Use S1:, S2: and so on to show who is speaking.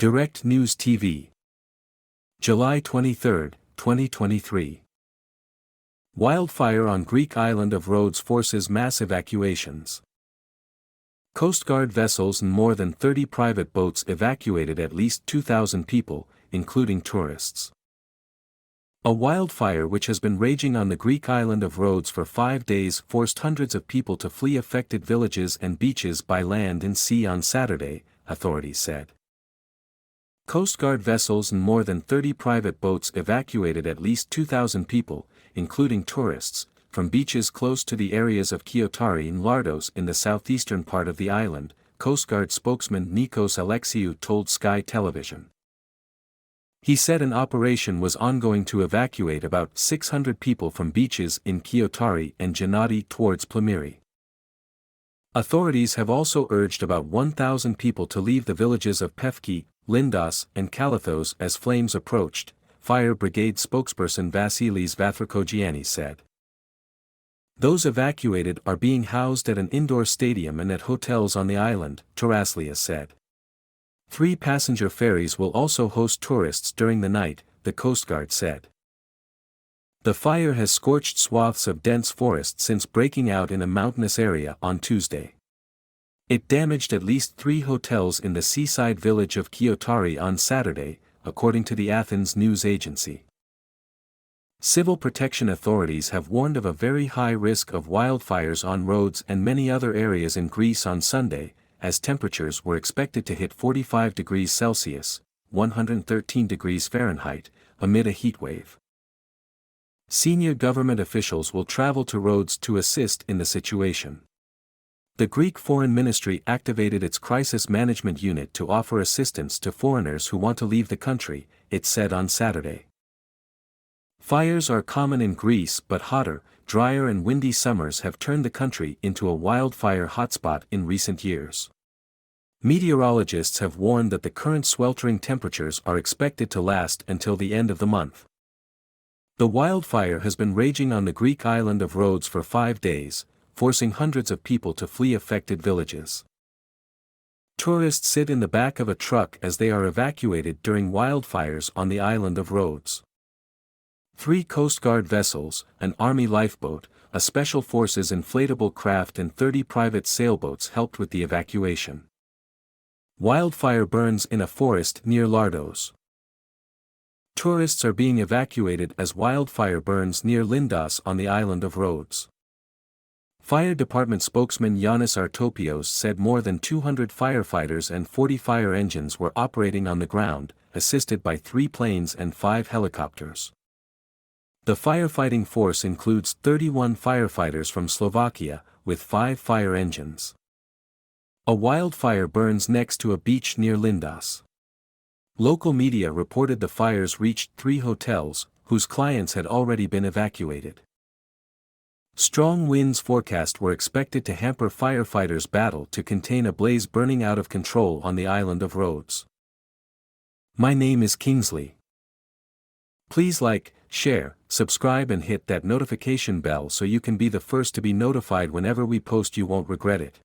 S1: Direct News TV. July 23, 2023. Wildfire on Greek island of Rhodes forces mass evacuations. Coast Guard vessels and more than 30 private boats evacuated at least 2,000 people, including tourists. A wildfire which has been raging on the Greek island of Rhodes for 5 days forced hundreds of people to flee affected villages and beaches by land and sea on Saturday, authorities said. Coast Guard vessels and more than 30 private boats evacuated at least 2,000 people, including tourists, from beaches close to the areas of Kiotari and Rhodes in the southeastern part of the island, Coast Guard spokesman Nikos Alexiou told Sky Television. He said an operation was ongoing to evacuate about 600 people from beaches in Kiotari and Gennady towards Plymyri. Authorities have also urged about 1,000 people to leave the villages of Pefki, Lindos and Kalathos as flames approached, Fire Brigade spokesperson Vasilis Vathrakogiannis said. Those evacuated are being housed at an indoor stadium and at hotels on the island, Taraslias said. 3 passenger ferries will also host tourists during the night, the Coast Guard said. The fire has scorched swaths of dense forest since breaking out in a mountainous area on Tuesday. It damaged at least 3 hotels in the seaside village of Kiotari on Saturday, according to the Athens news agency. Civil protection authorities have warned of a very high risk of wildfires on Rhodes and many other areas in Greece on Sunday, as temperatures were expected to hit 45 degrees Celsius, 113 degrees Fahrenheit, amid a heatwave. Senior government officials will travel to Rhodes to assist in the situation. The Greek Foreign Ministry activated its crisis management unit to offer assistance to foreigners who want to leave the country, it said on Saturday. Fires are common in Greece, but hotter, drier and windy summers have turned the country into a wildfire hotspot in recent years. Meteorologists have warned that the current sweltering temperatures are expected to last until the end of the month. The wildfire has been raging on the Greek island of Rhodes for 5 days, forcing hundreds of people to flee affected villages. Tourists sit in the back of a truck as they are evacuated during wildfires on the island of Rhodes. 3 Coast Guard vessels, an Army lifeboat, a Special Forces inflatable craft and 30 private sailboats helped with the evacuation. Wildfire burns in a forest near Rhodes. Tourists are being evacuated as wildfire burns near Lindos on the island of Rhodes. Fire Department spokesman Yannis Artopios said more than 200 firefighters and 40 fire engines were operating on the ground, assisted by 3 planes and 5 helicopters. The firefighting force includes 31 firefighters from Slovakia, with 5 fire engines. A wildfire burns next to a beach near Lindos. Local media reported the fires reached 3 hotels, whose clients had already been evacuated. Strong winds forecast were expected to hamper firefighters' battle to contain a blaze burning out of control on the island of Rhodes. My name is Kingsley. Please like, share, subscribe and hit that notification bell so you can be the first to be notified whenever we post. You won't regret it.